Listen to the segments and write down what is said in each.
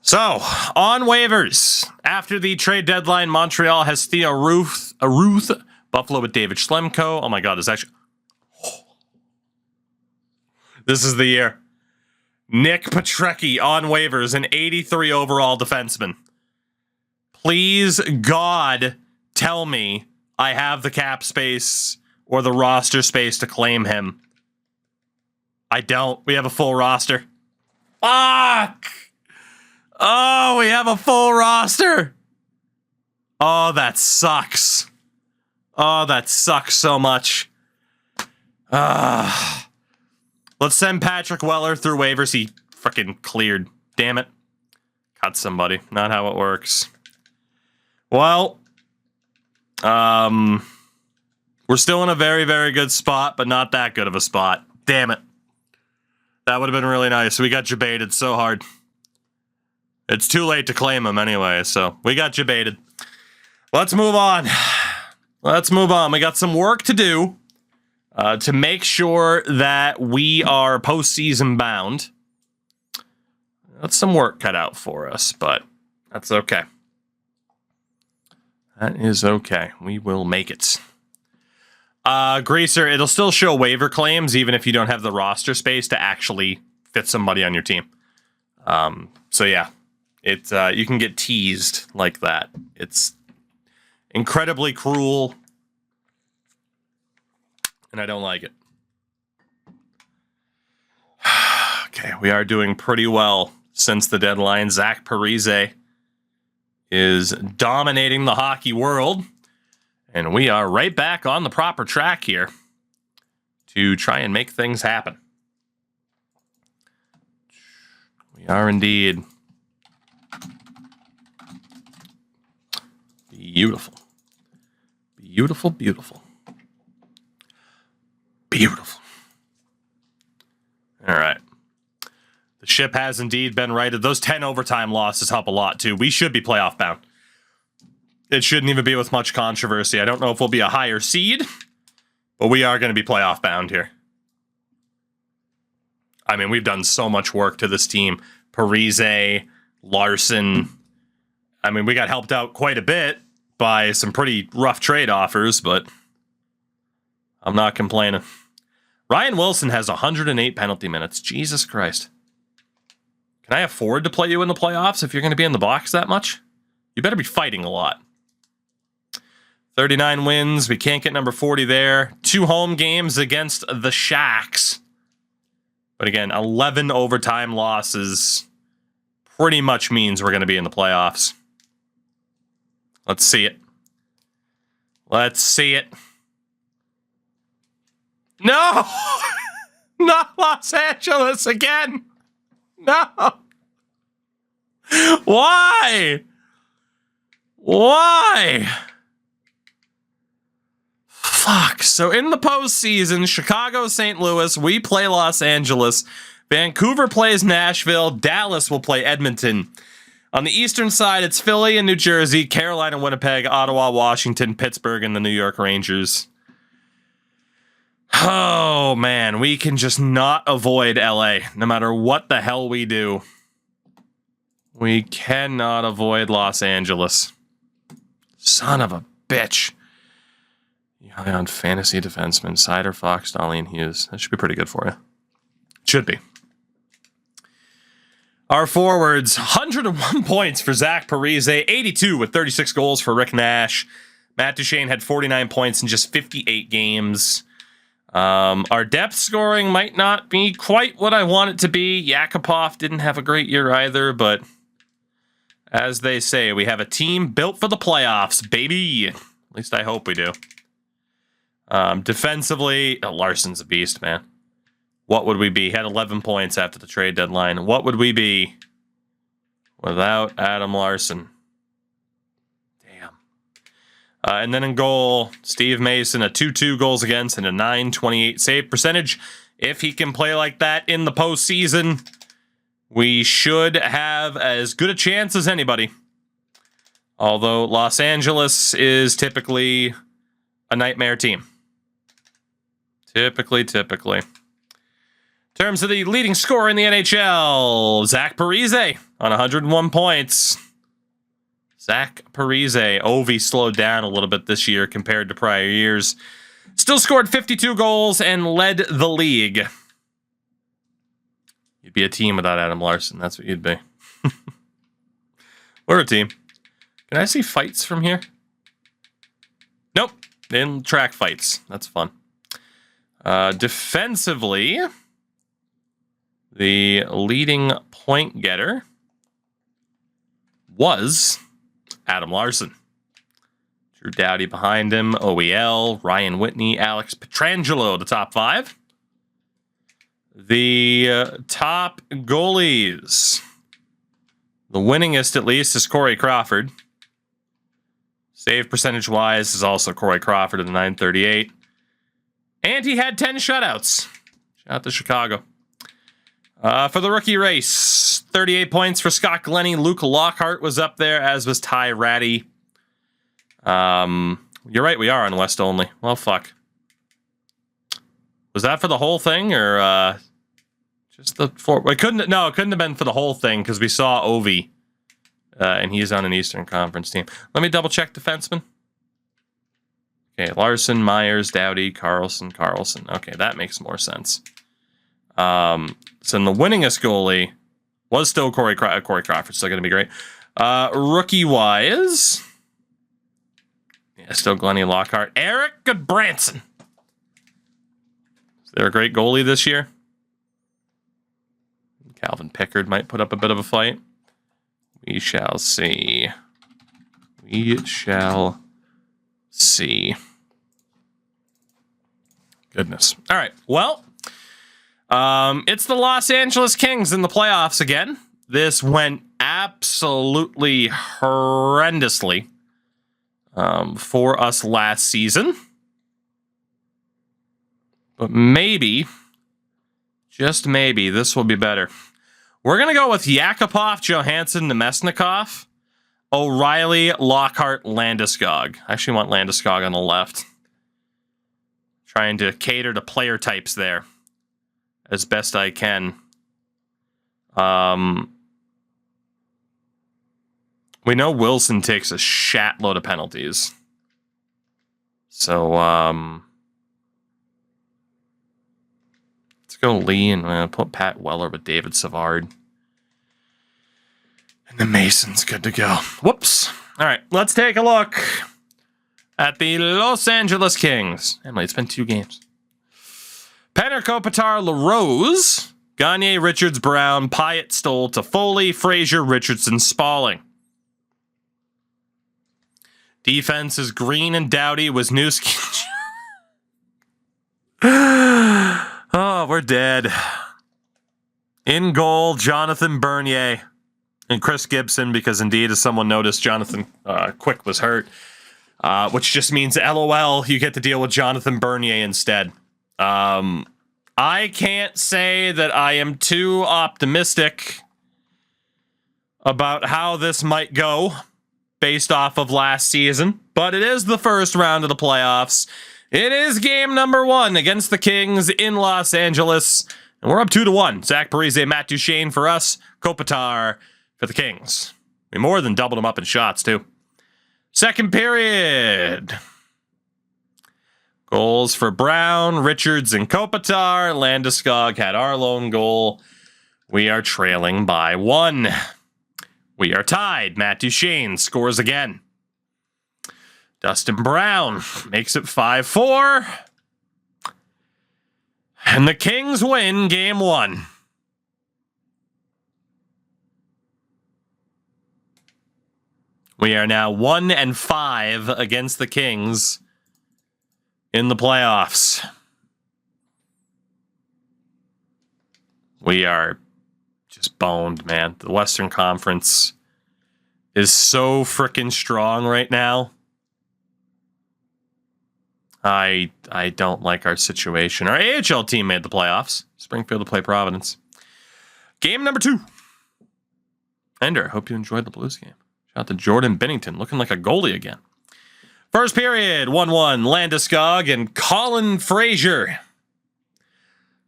So, on waivers, after the trade deadline, Montreal has Theo Ruth, Buffalo with David Schlemko. Oh my God, this is the year. Nick Petrecki on waivers, an 83 overall defenseman. Please, God, tell me I have the cap space or the roster space to claim him. I don't. We have a full roster. Fuck! Oh, we have a full roster. Oh, that sucks. Oh, that sucks so much. Let's send Patrick Weller through waivers. He freaking cleared. Damn it. Cut somebody. Not how it works. Well, we're still in a very, very good spot, but not that good of a spot. Damn it. That would have been really nice. We got jebaited so hard. It's too late to claim him anyway, so we got jebaited. Let's move on. Let's move on. We got some work to do to make sure that we are postseason bound. That's some work cut out for us, but that's okay. That is okay. We will make it. Greaser, it'll still show waiver claims even if you don't have the roster space to actually fit somebody on your team. So yeah. You can get teased like that. It's incredibly cruel, and I don't like it. Okay, we are doing pretty well since the deadline. Zach Parise is dominating the hockey world, and we are right back on the proper track here to try and make things happen. We are indeed. Beautiful. Beautiful, beautiful. Beautiful. All right. The ship has indeed been righted. Those 10 overtime losses help a lot, too. We should be playoff bound. It shouldn't even be with much controversy. I don't know if we'll be a higher seed, but we are going to be playoff bound here. I mean, we've done so much work to this team. Parise, Larson. I mean, we got helped out quite a bit by some pretty rough trade offers, but I'm not complaining. Ryan Wilson has 108 penalty minutes. Jesus Christ. Can I afford to play you in the playoffs if you're going to be in the box that much? You better be fighting a lot. 39 wins. We can't get number 40 there. 2 home games against the Shacks. But again, 11 overtime losses pretty much means we're going to be in the playoffs. Let's see it. Let's see it. No! Not Los Angeles again! No! Why? Why? Fuck. So in the postseason, Chicago, St. Louis, we play Los Angeles. Vancouver plays Nashville. Dallas will play Edmonton. On the eastern side, it's Philly and New Jersey, Carolina, Winnipeg, Ottawa, Washington, Pittsburgh, and the New York Rangers. Oh, man, we can just not avoid LA, no matter what the hell we do. We cannot avoid Los Angeles. Son of a bitch. High on fantasy defenseman, Sider, Fox, Dolly, and Hughes. That should be pretty good for you. Should be. Our forwards, 101 points for Zach Parise, 82 with 36 goals for Rick Nash. Matt Duchene had 49 points in just 58 games. Our depth scoring might not be quite what I want it to be. Yakupov didn't have a great year either, but as they say, we have a team built for the playoffs, baby. At least I hope we do. Defensively, Larson's a beast, man. What would we be? Had 11 points after the trade deadline. What would we be without Adam Larson? Damn. And then in goal, Steve Mason, a 2-2 goals against and a .928 save percentage. If he can play like that in the postseason, we should have as good a chance as anybody. Although Los Angeles is typically a nightmare team. Typically. In terms of the leading scorer in the NHL, Zach Parise on 101 points. Zach Parise. Ovi slowed down a little bit this year compared to prior years. Still scored 52 goals and led the league. You'd be a team without Adam Larson. That's what you'd be. We're a team. Can I see fights from here? Nope. Didn't track fights. That's fun. Defensively, the leading point getter was Adam Larson. Drew Doughty behind him, OEL, Ryan Whitney, Alex Pietrangelo, the top five. The top goalies. The winningest, at least, is Corey Crawford. Save percentage-wise is also Corey Crawford at the 938. And he had 10 shutouts. Shout out to Chicago. For the rookie race, 38 points for Scott Glennie. Luke Lockhart was up there, as was Ty Ratty. You're right, we are on West only. Well, fuck. Was that for the whole thing, or just the four? It couldn't have been for the whole thing, because we saw Ovi, and he's on an Eastern Conference team. Let me double-check defenseman. Okay, Larson, Myers, Doughty, Carlson. Okay, that makes more sense. So the winningest goalie was still Corey Crawford. Still going to be great. Rookie-wise, yeah, still Glennie Lockhart. Eric Goodbranson. Is there a great goalie this year? Calvin Pickard might put up a bit of a fight. We shall see. We shall see. Goodness. All right. Well, it's the Los Angeles Kings in the playoffs again. This went absolutely horrendously for us last season. But maybe, just maybe, this will be better. We're going to go with Yakupov, Johansson, Nemesnikov, O'Reilly, Lockhart, Landeskog. I actually want Landeskog on the left. Trying to cater to player types there as best I can. We know Wilson takes a shat load of penalties. So, let's go Lee and put Pat Weller with David Savard. And the Mason's good to go. Whoops. All right, let's take a look at the Los Angeles Kings. Emily, it's been 2 games. Penner, Kopitar, LaRose, Gagne, Richards, Brown, Pyatt, Stoll, Toffoli, Frazier, Richardson, Spalling. Defense is Green and Doughty, Wisniewski. Oh, we're dead. In goal, Jonathan Bernier and Chris Gibson, because indeed, as someone noticed, Jonathan Quick was hurt, which just means LOL, you get to deal with Jonathan Bernier instead. I can't say that I am too optimistic about how this might go based off of last season, but it is the first round of the playoffs. It is game number 1 against the Kings in Los Angeles, and we're up 2-1. Zach Parise, Matt Duchene for us, Kopitar for the Kings. We more than doubled them up in shots, too. Second period. Goals for Brown, Richards, and Kopitar. Landeskog had our lone goal. We are trailing by 1. We are tied. Matt Duchene scores again. Dustin Brown makes it 5-4. And the Kings win game 1. We are now 1-5 against the Kings in the playoffs. We are just boned, man. The Western Conference is so freaking strong right now. I don't like our situation. Our AHL team made the playoffs. Springfield to play Providence. Game number 2. Ender, hope you enjoyed the Blues game. Shout out to Jordan Bennington, looking like a goalie again. First period, 1-1, Landeskog and Colin Frazier.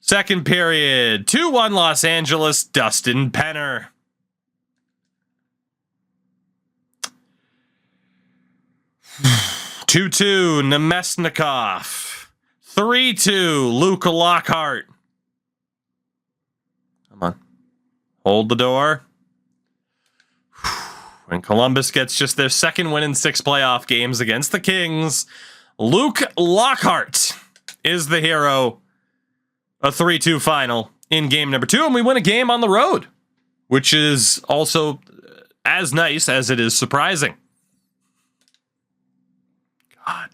Second period, 2-1 Los Angeles, Dustin Penner. (2-2) Nemesnikov. 3-2 Luke Lockhart. Come on. Hold the door. When Columbus gets just their second win in 6 playoff games against the Kings, Luke Lockhart is the hero. A 3-2 final in game number 2, and we win a game on the road, which is also as nice as it is surprising. God.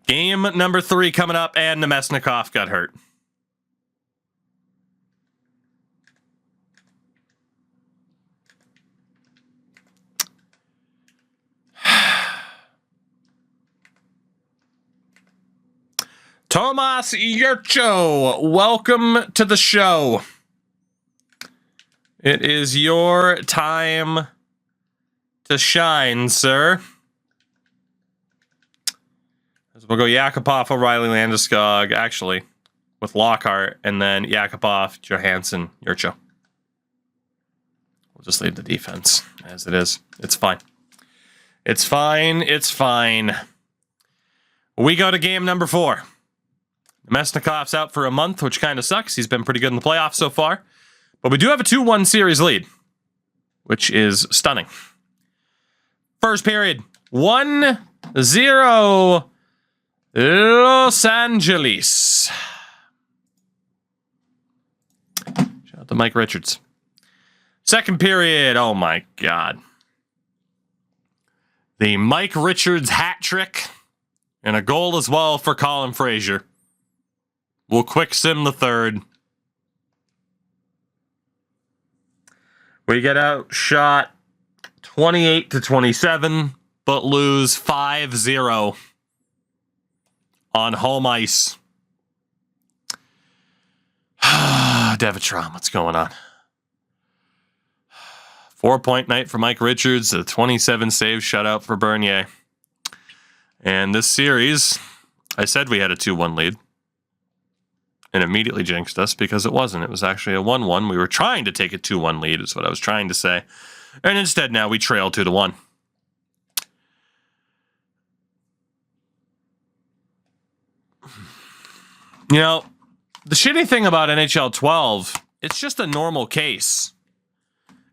Game number 3 coming up, and Nemesnikov got hurt. Tomas Yurcho, welcome to the show. It is your time to shine, sir. We'll go Yakupov, O'Reilly, Landeskog, actually, with Lockhart, and then Yakupov, Johansson, Yurcho. We'll just leave the defense as it is. It's fine. It's fine. It's fine. We go to game number 4. Nemesnikov's out for a month, which kind of sucks. He's been pretty good in the playoffs so far. But we do have a 2-1 series lead, which is stunning. First period, 1-0 Los Angeles. Shout out to Mike Richards. Second period, oh my God. The Mike Richards hat trick and a goal as well for Colin Fraser. We'll quick sim the third. We get outshot 28-27, but lose 5-0 on home ice. Devitron, what's going on? 4-point night for Mike Richards, a 27-save shutout for Bernier. And this series, I said we had a 2-1 lead. And immediately jinxed us because it wasn't. It was actually a 1-1. We were trying to take a 2-1 lead is what I was trying to say. And instead now we trail 2-1. You know, the shitty thing about NHL 12, it's just a normal case.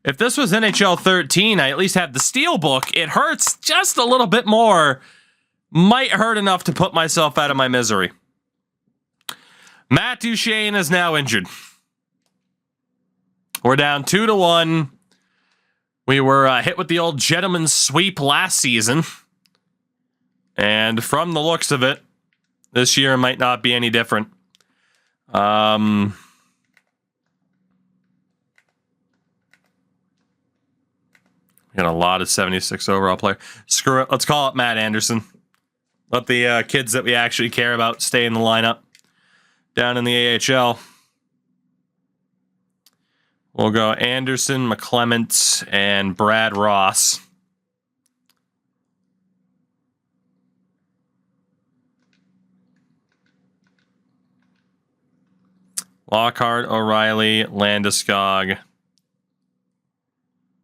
If this was NHL 13, I at least have the Steelbook. It hurts just a little bit more. Might hurt enough to put myself out of my misery. Matt Duchene is now injured. We're down 2-1. We were hit with the old gentleman's sweep last season. And from the looks of it, this year might not be any different. We got a lot of 76 overall player. Screw it. Let's call it Matt Anderson. Let the kids that we actually care about stay in the lineup down in the AHL. We'll go Anderson, McClement, and Brad Ross. Lockhart, O'Reilly, Landeskog.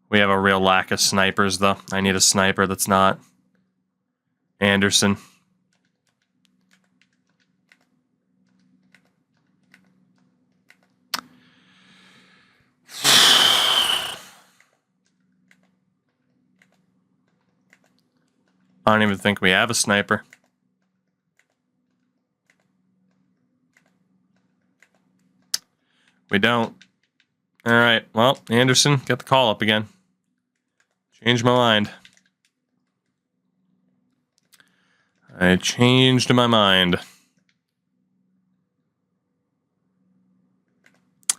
We have a real lack of snipers, though. I need a sniper that's not Anderson. I don't even think we have a sniper. We don't. All right. Well, Anderson, get the call up again. Changed my mind. I changed my mind. How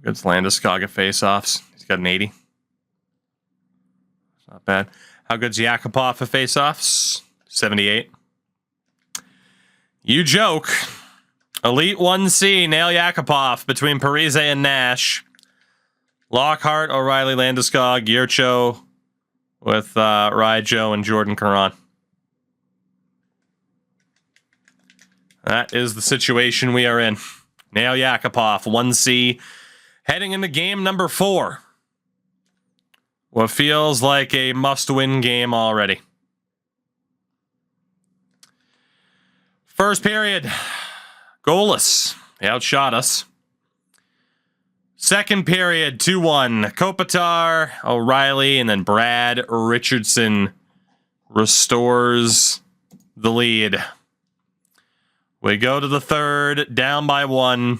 good's Landeskog at face-offs? He's got an 80. It's not bad. How good's Yakupov at face-offs? 78. You joke. Elite 1C, nail Yakupov between Parise and Nash. Lockhart, O'Reilly, Landeskog, Yurcho with Ryjo and Jordan Caron. That is the situation we are in. Nail Yakupov, 1C. Heading into game number 4. What feels like a must-win game already. First period, goalless. They outshot us. Second period, 2-1. Kopitar, O'Reilly, and then Brad Richardson restores the lead. We go to the third, down by 1.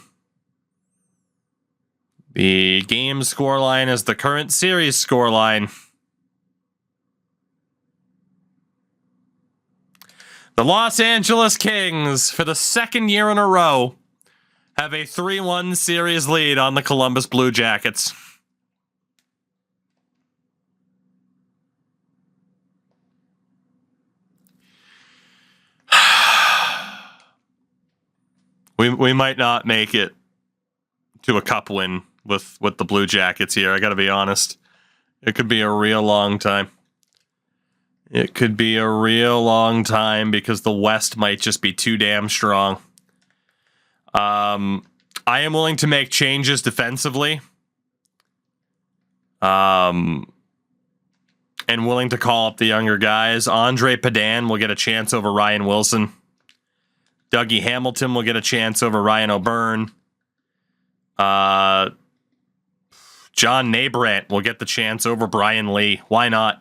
The game scoreline is the current series scoreline. The Los Angeles Kings, for the second year in a row, have a 3-1 series lead on the Columbus Blue Jackets. We might not make it to a cup win with the Blue Jackets here. I got to be honest. It could be a real long time. It could be a real long time because the West might just be too damn strong. I am willing to make changes defensively. And willing to call up the younger guys. Andre Padan will get a chance over Ryan Wilson. Dougie Hamilton will get a chance over Ryan O'Byrne. John Nabrant will get the chance over Brian Lee. Why not?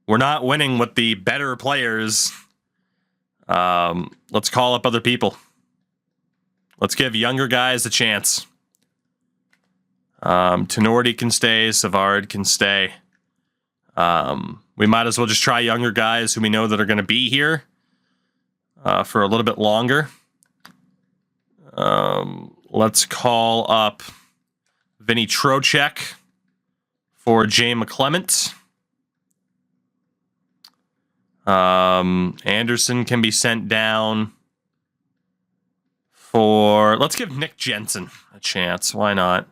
We're not winning with the better players. Let's call up other people. Let's give younger guys a chance. Tenorti can stay. Savard can stay. We might as well just try younger guys who we know that are going to be here for a little bit longer. Let's call up Vinny Trocheck for Jay McClement. Anderson can be sent down for... Let's give Nick Jensen a chance. Why not?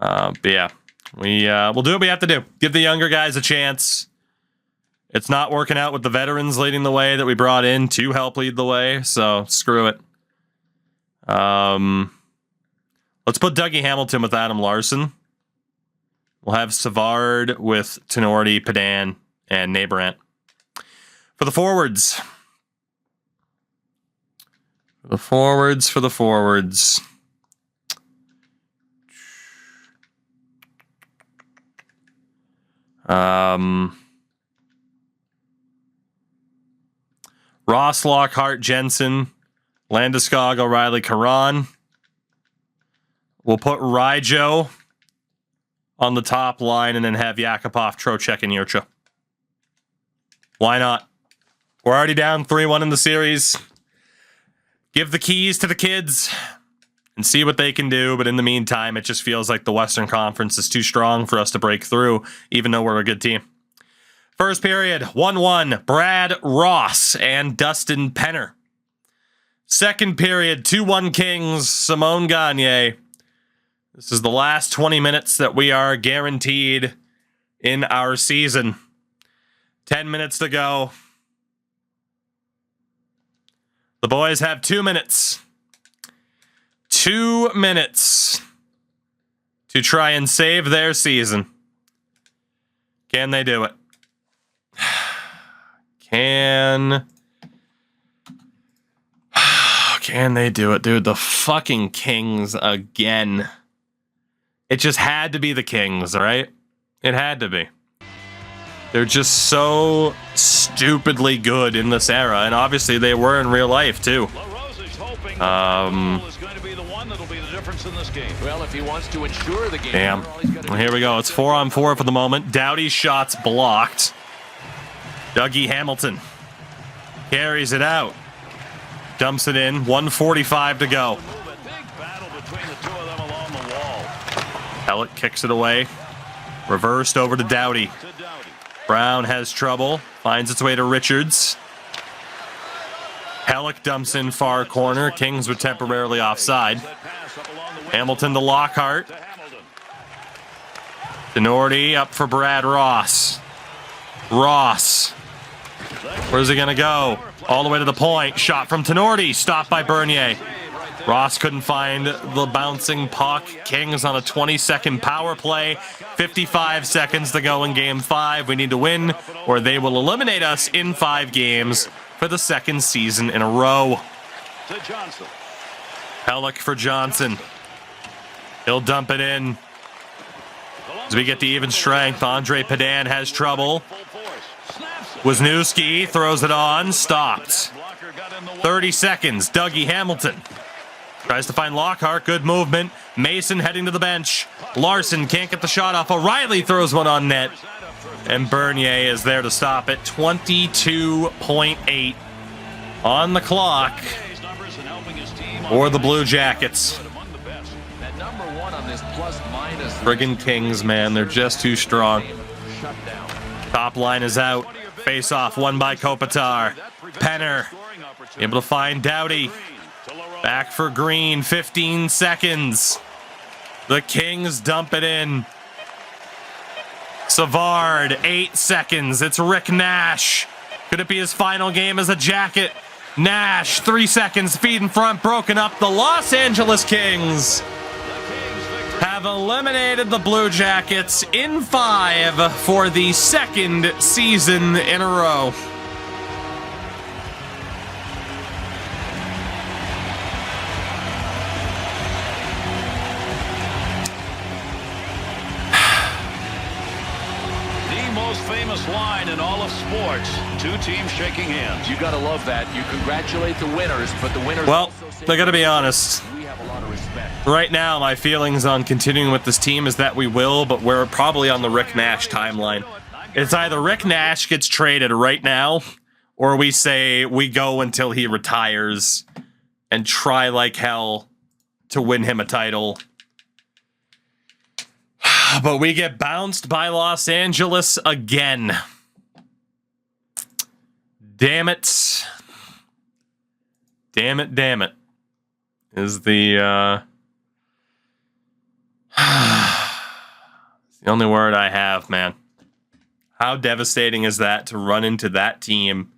But yeah, we'll do what we have to do. Give the younger guys a chance. It's not working out with the veterans leading the way that we brought in to help lead the way, so screw it. Let's put Dougie Hamilton with Adam Larson. We'll have Savard with Tenorti, Padan, and Nabrant. For the forwards. For the forwards. Ross, Lockhart, Jensen, Landeskog, O'Reilly, Caron. We'll put Ryjo on the top line and then have Yakupov, Trocheck, and Yurcha. Why not? We're already down 3-1 in the series. Give the keys to the kids and see what they can do. But in the meantime, it just feels like the Western Conference is too strong for us to break through, even though we're a good team. First period, 1-1, Brad Ross and Dustin Penner. Second period, 2-1 Kings, Simone Gagne. This is the last 20 minutes that we are guaranteed in our season. 10 minutes to go. The boys have 2 minutes. 2 minutes to try and save their season. Can they do it? Can they do it, dude? The fucking Kings again. It just had to be the Kings, right? It had to be. They're just so stupidly good in this era, and obviously they were in real life too. Damn. Well, here we go. It's 4-on-4 for the moment. Doughty's shot's blocked. Dougie Hamilton carries it out. Dumps it in. 1:45 to go. Pellet kicks it away. Reversed over to Doughty. Brown has trouble. Finds its way to Richards. Pellick dumps in far corner. Kings were temporarily offside. Hamilton to Lockhart. Tenorti up for Brad Ross. Ross. Where's he going to go? All the way to the point. Shot from Tenorti. Stopped by Bernier. Ross couldn't find the bouncing puck. Kings on a 20-second power play. 55 seconds to go in Game 5. We need to win, or they will eliminate us in 5 games for the 2nd season in a row. Pellick for Johnson. He'll dump it in. As we get the even strength, Andre Padan has trouble. Wisniewski throws it on. Stopped. 30 seconds. Dougie Hamilton tries to find Lockhart. Good movement. Mason heading to the bench. Larson can't get the shot off. O'Reilly throws one on net. And Bernier is there to stop it. 22.8 on the clock for the Blue Jackets. Friggin' Kings, man. They're just too strong. Top line is out. Face off won by Kopitar. Penner able to find Doughty. Back for Green. 15 seconds. The Kings dump it in. Savard, 8 seconds. It's Rick Nash. Could it be his final game as a Jacket? Nash, 3 seconds. Feed in front, broken up. The Los Angeles Kings have eliminated the Blue Jackets in 5 for the 2nd season in a row. Famous line in all of sports. 2 teams shaking hands. You gotta love that. You congratulate the winners, but the winners. Well, I gotta be honest. We have a lot of respect. Right now, my feelings on continuing with this team is that we will, but we're probably on the Rick Nash timeline. It's either Rick Nash gets traded right now, or we say we go until he retires and try like hell to win him a title. But we get bounced by Los Angeles again. Damn it. Damn it, damn it. Is the it's the only word I have, man. How devastating is that to run into that team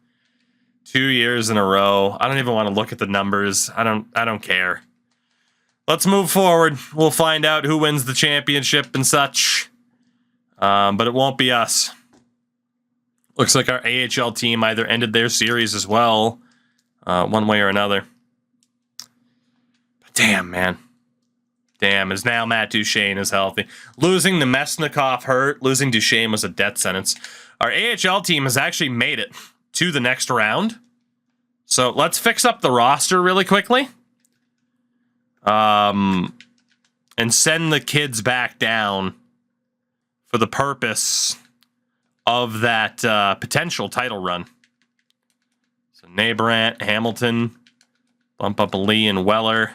2 years in a row? I don't even want to look at the numbers. I don't care. Let's move forward. We'll find out who wins the championship and such. But it won't be us. Looks like our AHL team either ended their series as well, one way or another. But damn, man. Damn, is now Matt Duchene is healthy. Losing the Mesnikov hurt. Losing Duchene was a death sentence. Our AHL team has actually made it to the next round. So let's fix up the roster really quickly. And send the kids back down for the purpose of that potential title run. So Nabrant, Hamilton, bump up Lee and Weller,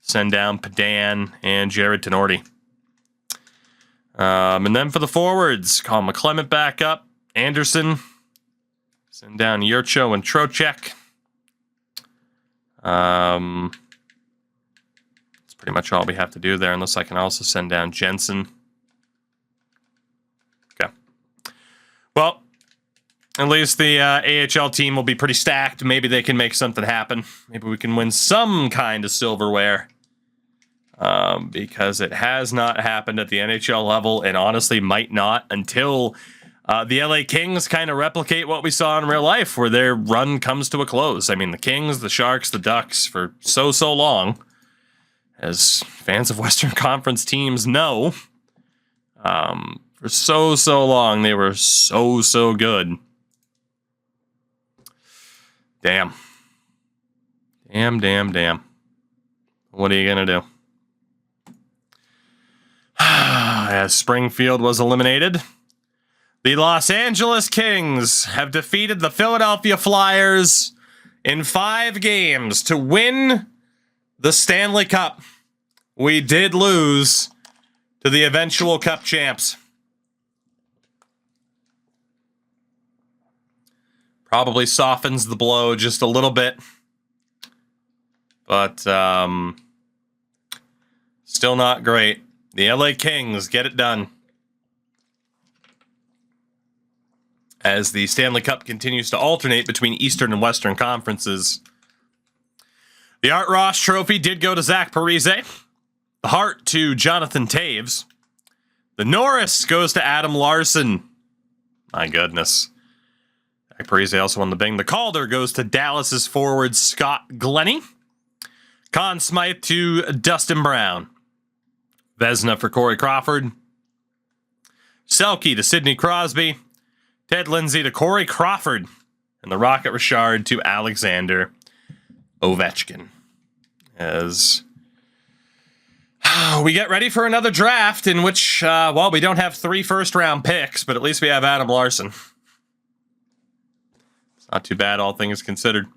send down Padan and Jared Tenorti. And then for the forwards, call McClement back up, Anderson, send down Yurcho and Trocheck. Pretty much all we have to do there, unless I can also send down Jensen. Okay. Well, at least the AHL team will be pretty stacked. Maybe they can make something happen. Maybe we can win some kind of silverware. Because it has not happened at the NHL level, and honestly might not until the LA Kings kind of replicate what we saw in real life, where their run comes to a close. I mean, the Kings, the Sharks, the Ducks, for so long, as fans of Western Conference teams know, for so long, they were so good. Damn. What are you gonna do? As Springfield was eliminated, the Los Angeles Kings have defeated the Philadelphia Flyers in 5 games to win the Stanley Cup. We did lose to the eventual Cup champs. Probably softens the blow just a little bit. But still not great. The LA Kings get it done. As the Stanley Cup continues to alternate between Eastern and Western conferences. The Art Ross Trophy did go to Zach Parise. The Hart to Jonathan Taves. The Norris goes to Adam Larson. My goodness. Zach Parise also won the Bing. The Calder goes to Dallas's forward Scott Glennie. Conn Smythe to Dustin Brown. Vezina for Corey Crawford. Selke to Sidney Crosby. Ted Lindsay to Corey Crawford. And the Rocket Richard to Alexander Ovechkin. As we get ready for another draft in which, we don't have 3 first-round picks, but at least we have Adam Larson. It's not too bad, all things considered.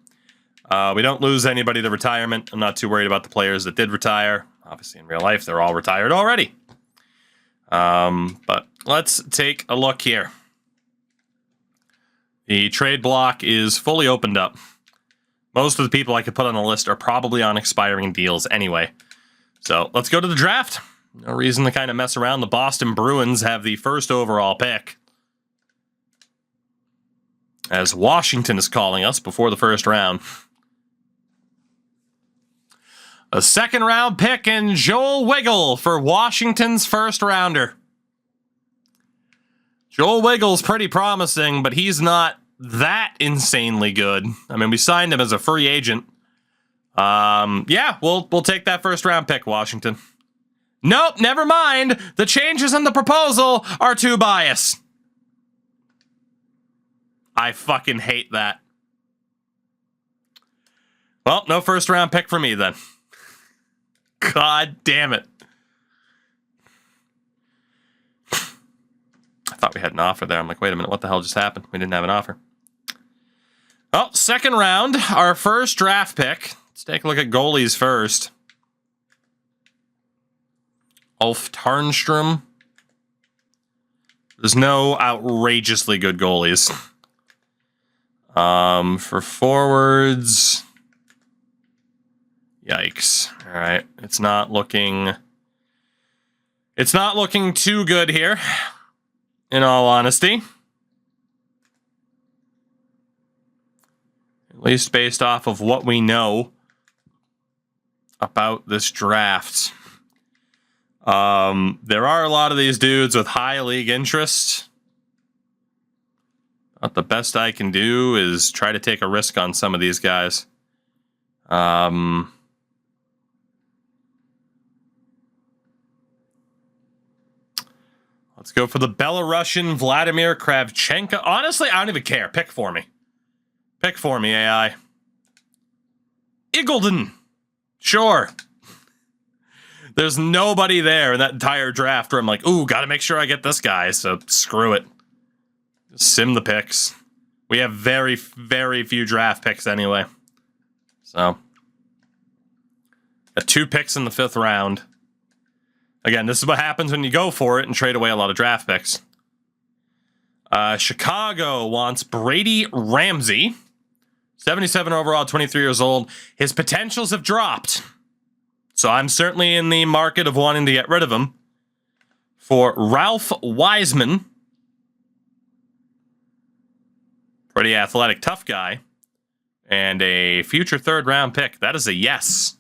We don't lose anybody to retirement. I'm not too worried about the players that did retire. Obviously, in real life, they're all retired already. But let's take a look here. The trade block is fully opened up. Most of the people I could put on the list are probably on expiring deals anyway. So let's go to the draft. No reason to kind of mess around. The Boston Bruins have the first overall pick. As Washington is calling us before the first round. A second round pick and Joel Wiggle for Washington's first rounder. Joel Wiggle's pretty promising, but he's not that insanely good. I mean, we signed him as a free agent. Yeah, we'll take that first round pick, Washington. Nope, never mind. The changes in the proposal are too biased. I fucking hate that. Well, no first round pick for me then. God damn it. I thought we had an offer there. I'm like, wait a minute, what the hell just happened? We didn't have an offer. Well, second round, our first draft pick. Let's take a look at goalies first. Ulf Tarnstrom. There's no outrageously good goalies. For forwards, yikes. All right, it's not looking too good here, in all honesty. At least based off of what we know about this draft. There are a lot of these dudes with high league interest. But the best I can do is try to take a risk on some of these guys. Let's go for the Belarusian Vladimir Kravchenko. Honestly, I don't even care. Pick for me. Pick for me, AI. Eagleton. Sure. There's nobody there in that entire draft where I'm like, ooh, gotta make sure I get this guy, so screw it. Sim the picks. We have very, very few draft picks anyway. So. 2 picks in the 5th round. Again, this is what happens when you go for it and trade away a lot of draft picks. Chicago wants Brady Ramsey. 77 overall, 23 years old. His potentials have dropped. So I'm certainly in the market of wanting to get rid of him. For Ralph Wiseman. Pretty athletic, tough guy. And a future 3rd round pick. That is a yes.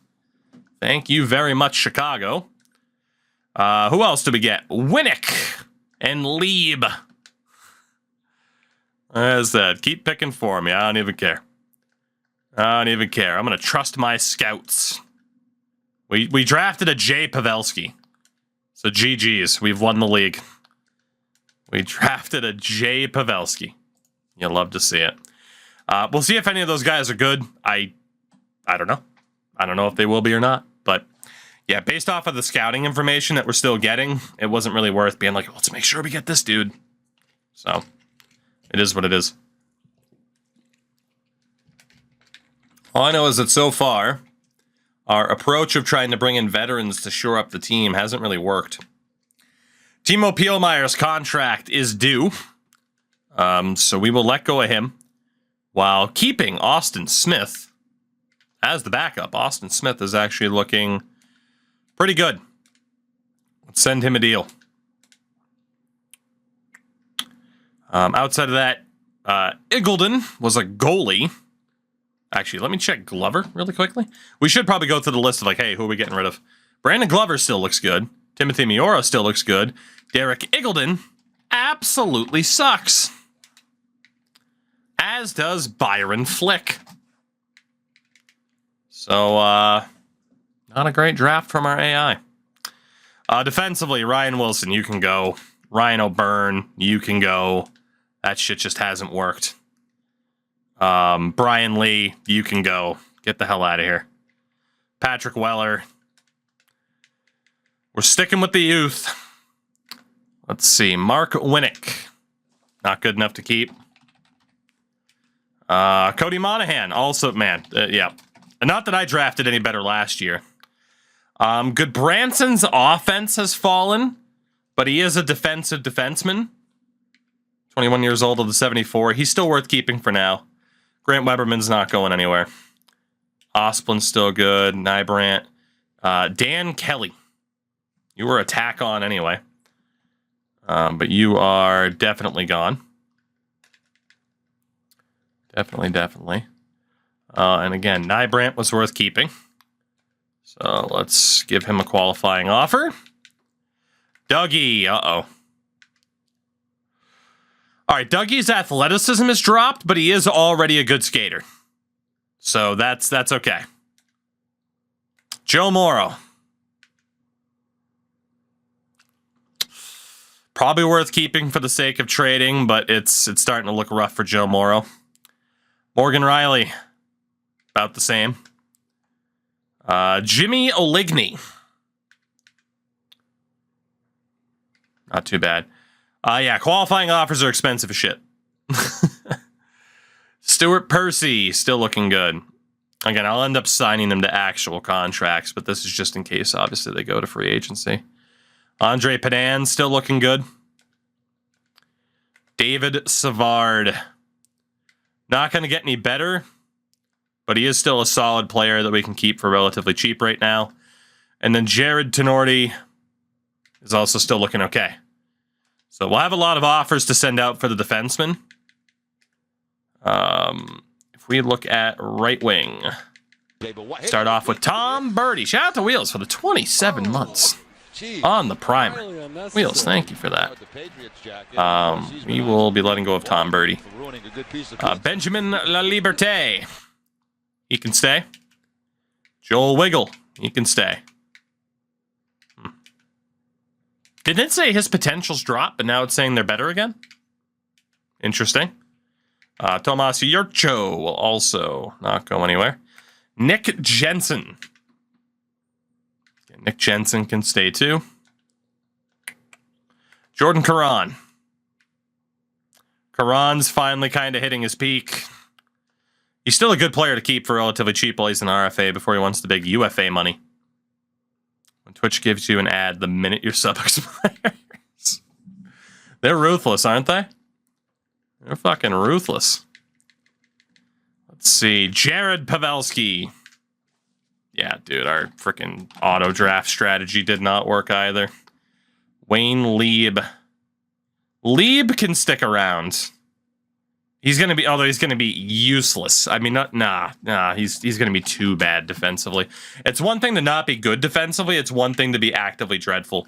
Thank you very much, Chicago. Who else do we get? Winnick and Lieb. As that, keep picking for me. I don't even care. I don't even care. I'm going to trust my scouts. We drafted a Jay Pavelski. So GG's. We've won the league. We drafted a Jay Pavelski. You'll love to see it. We'll see if any of those guys are good. I don't know. I don't know if they will be or not. But yeah, based off of the scouting information that we're still getting, it wasn't really worth being like, let's make sure we get this dude. So it is what it is. All I know is that so far, our approach of trying to bring in veterans to shore up the team hasn't really worked. Timo Pielmeier's contract is due. So we will let go of him while keeping Austin Smith as the backup. Austin Smith is actually looking pretty good. Let's send him a deal. Outside of that, Eagleton was a goalie. Actually, let me check Glover really quickly. We should probably go through the list of like, hey, who are we getting rid of? Brandon Glover still looks good. Timothy Miura still looks good. Derek Eagleton absolutely sucks. As does Byron Flick. So, not a great draft from our AI. Defensively, Ryan Wilson, you can go. Ryan O'Byrne, you can go. That shit just hasn't worked. Brian Lee, you can go. Get the hell out of here. Patrick Weller. We're sticking with the youth. Let's see. Mark Winnick. Not good enough to keep. Cody Monahan. Also, man. Yeah. Not that I drafted any better last year. Goodbranson's offense has fallen, but he is a defensive defenseman. 21 years old of the 74. He's still worth keeping for now. Grant Weberman's not going anywhere. Osplin's still good. Nybrandt. Dan Kelly. You were a tack on anyway. But you are definitely gone. Definitely. And again, Nybrandt was worth keeping. So let's give him a qualifying offer. Dougie. Uh-oh. All right, Dougie's athleticism is dropped, but he is already a good skater. So that's okay. Joe Morrow. Probably worth keeping for the sake of trading, but it's starting to look rough for Joe Morrow. Morgan Riley. About the same. Jimmy Oligny. Not too bad. Yeah, qualifying offers are expensive as shit. Stuart Percy, still looking good. Again, I'll end up signing them to actual contracts, but this is just in case, obviously, they go to free agency. Andre Padan, still looking good. David Savard. Not going to get any better, but he is still a solid player that we can keep for relatively cheap right now. And then Jared Tenorti is also still looking okay. So we'll have a lot of offers to send out for the defenseman. If we look at right wing, start off with Tom Birdie. Shout out to Wheels for the 27 months on the primer. Wheels, thank you for that. We will be letting go of Tom Birdie. Benjamin La Liberté. He can stay. Joel Wiggle. He can stay. Didn't it say his potentials dropped, but now it's saying they're better again? Interesting. Tomas Yurcho will also not go anywhere. Nick Jensen. Nick Jensen can stay too. Jordan Caron. Caron's finally kind of hitting his peak. He's still a good player to keep for relatively cheap while he's an RFA before he wants the big UFA money. When Twitch gives you an ad the minute your sub expires. They're ruthless, aren't they? They're fucking ruthless. Let's see. Jared Pavelski. Yeah, dude, our freaking auto draft strategy did not work either. Wayne Lieb. Lieb can stick around. He's gonna be, although he's gonna be useless. I mean, he's gonna be too bad defensively. It's one thing to not be good defensively. It's one thing to be actively dreadful.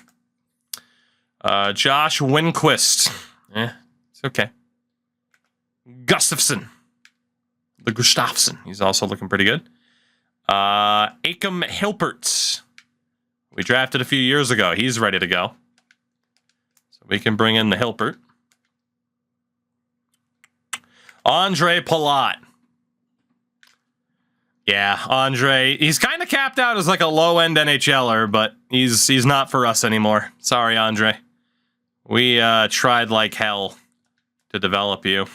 Josh Winquist. It's okay. Gustafson. The Gustafsson. He's also looking pretty good. Akam Hilpert. We drafted a few years ago. He's ready to go. So we can bring in the Hilpert. Andre Palat. Yeah, Andre. He's kind of capped out as like a low-end NHLer, but he's not for us anymore. Sorry, Andre. We tried like hell to develop you.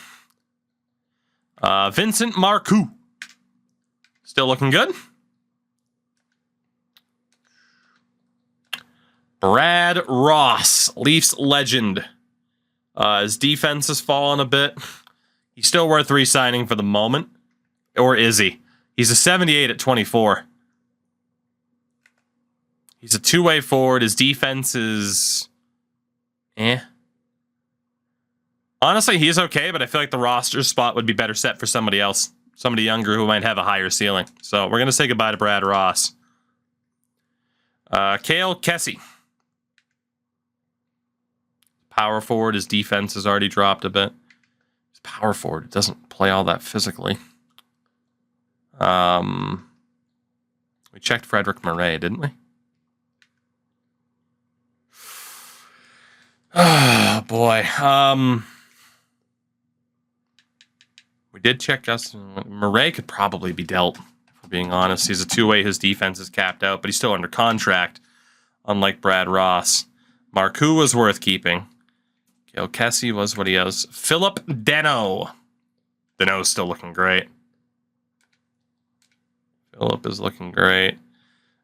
Vincent Marcoux. Still looking good. Brad Ross, Leafs legend. His defense has fallen a bit. He's still worth re-signing for the moment. Or is he? He's a 78 at 24. He's a two-way forward. His defense is... Honestly, he's okay, but I feel like the roster spot would be better set for somebody else. somebody younger who might have a higher ceiling. So we're going to say goodbye to Brad Ross. Cale Kessie. Power forward. His defense has already dropped a bit. His power forward doesn't play all that physically. We checked Frederick Murray, didn't we? Oh, boy. We did check Justin. Murray could probably be dealt, if we're being honest. He's a two-way. His defense is capped out, but he's still under contract, unlike Brad Ross. Marcoux was worth keeping. Cale Kessie was what he is. Philip Dano. Dano's still looking great. Philip is looking great.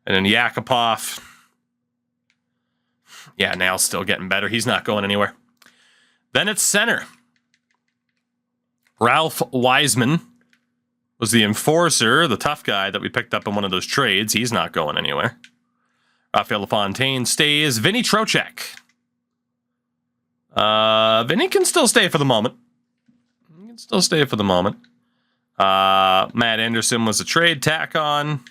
And then Yakupov. Yeah, Nail's still getting better. He's not going anywhere. Then it's center. Ralph Wiseman was the enforcer, the tough guy that we picked up in one of those trades. He's not going anywhere. Rafael LaFontaine stays. Vinny Trocheck. Vinny can still stay for the moment. Matt Anderson was a trade tack on.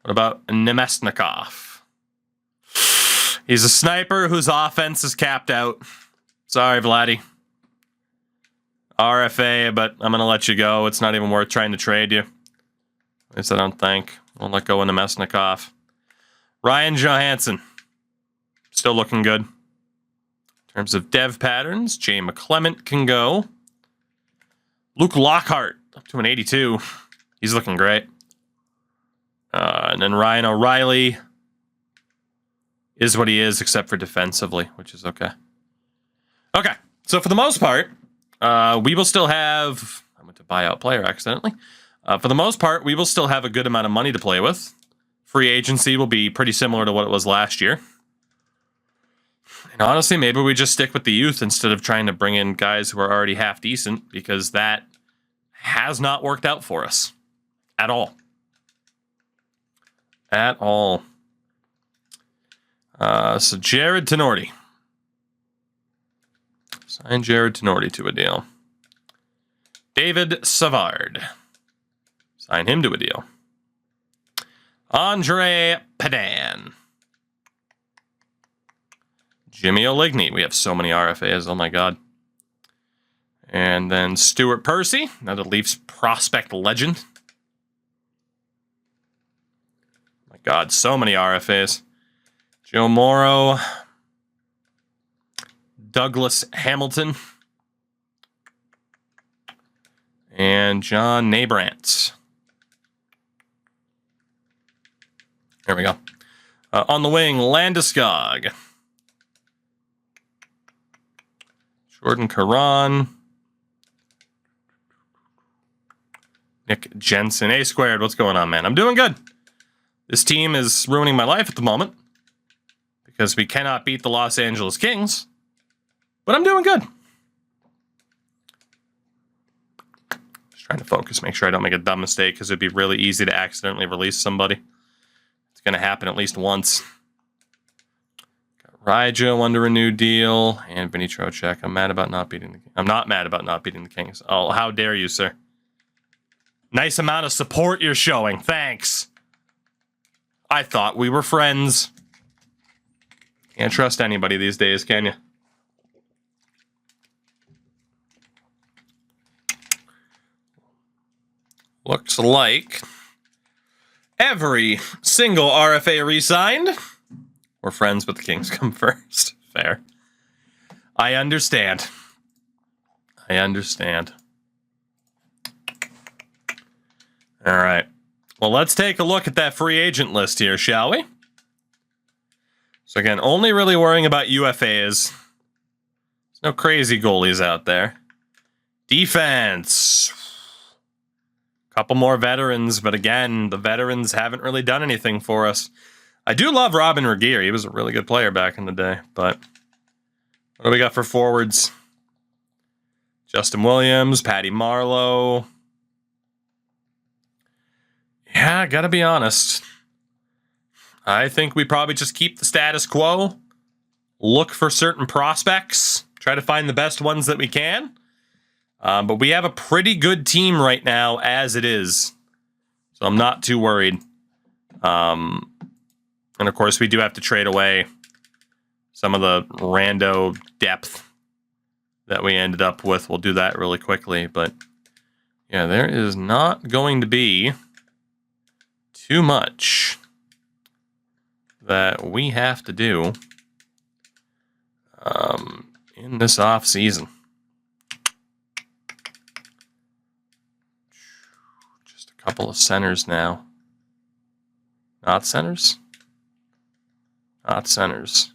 What about Nemesnikov? He's a sniper whose offense is capped out. Sorry, Vladdy. RFA, but I'm going to let you go. It's not even worth trying to trade you. At least I don't think. We'll let go of Nemesnikov. Ryan Johansson. Still looking good. In terms of dev patterns, Jay McClement can go. Luke Lockhart, up to an 82. He's looking great. And then Ryan O'Reilly is what he is, except for defensively, which is okay. Okay, so for the most part, we will still have... I went to buyout player accidentally. For the most part, we will still have a good amount of money to play with. Free agency will be pretty similar to what it was last year. And honestly, maybe we just stick with the youth instead of trying to bring in guys who are already half decent, because that has not worked out for us at all. At all. So Jared Tenorti. Sign Jared Tenorti to a deal. David Savard. Sign him to a deal. Andre Padan. Jimmy O'Ligny. We have so many RFAs. Oh, my God. And then Stuart Percy, another Leafs prospect legend. My God, so many RFAs. Joe Morrow. Douglas Hamilton. And John Nabrant. There we go. On the wing, Landeskog. Jordan Caron. Nick Jensen. A squared, what's going on, man? I'm doing good. This team is ruining my life at the moment because we cannot beat the Los Angeles Kings. But I'm doing good. Just trying to focus, make sure I don't make a dumb mistake, because it'd be really easy to accidentally release somebody. It's going to happen at least once. Got Ryjo under a new deal, and Vinny Trocheck. I'm mad about not beating the Kings. I'm not mad about not beating the Kings. Oh, how dare you, sir. Nice amount of support you're showing. Thanks. I thought we were friends. Can't trust anybody these days, can you? Looks like every single RFA re-signed. We're friends, but the Kings come first. Fair. I understand. I understand. All right. Well, let's take a look at that free agent list here, shall we? So again, only really worrying about UFAs. There's no crazy goalies out there. Defense. Couple more veterans, but again, the veterans haven't really done anything for us. I do love Robin Regeer. He was a really good player back in the day, but what do we got for forwards? Justin Williams, Patty Marleau. Yeah, I gotta be honest. I think we probably just keep the status quo, look for certain prospects, try to find the best ones that we can. But we have a pretty good team right now as it is. So I'm not too worried. And of course, we do have to trade away some of the rando depth that we ended up with. We'll do that really quickly. But yeah, there is not going to be too much that we have to do in this off season. Just a couple of centers now. Not centers? Not centers.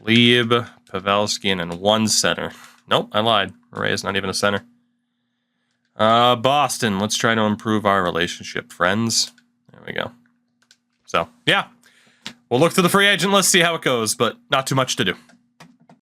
Lieb, Pavelski, and one center. Nope, I lied. Murray is not even a center. Boston, let's try to improve our relationship, friends. There we go. So, yeah. We'll look through the free agent list, see how it goes, but not too much to do.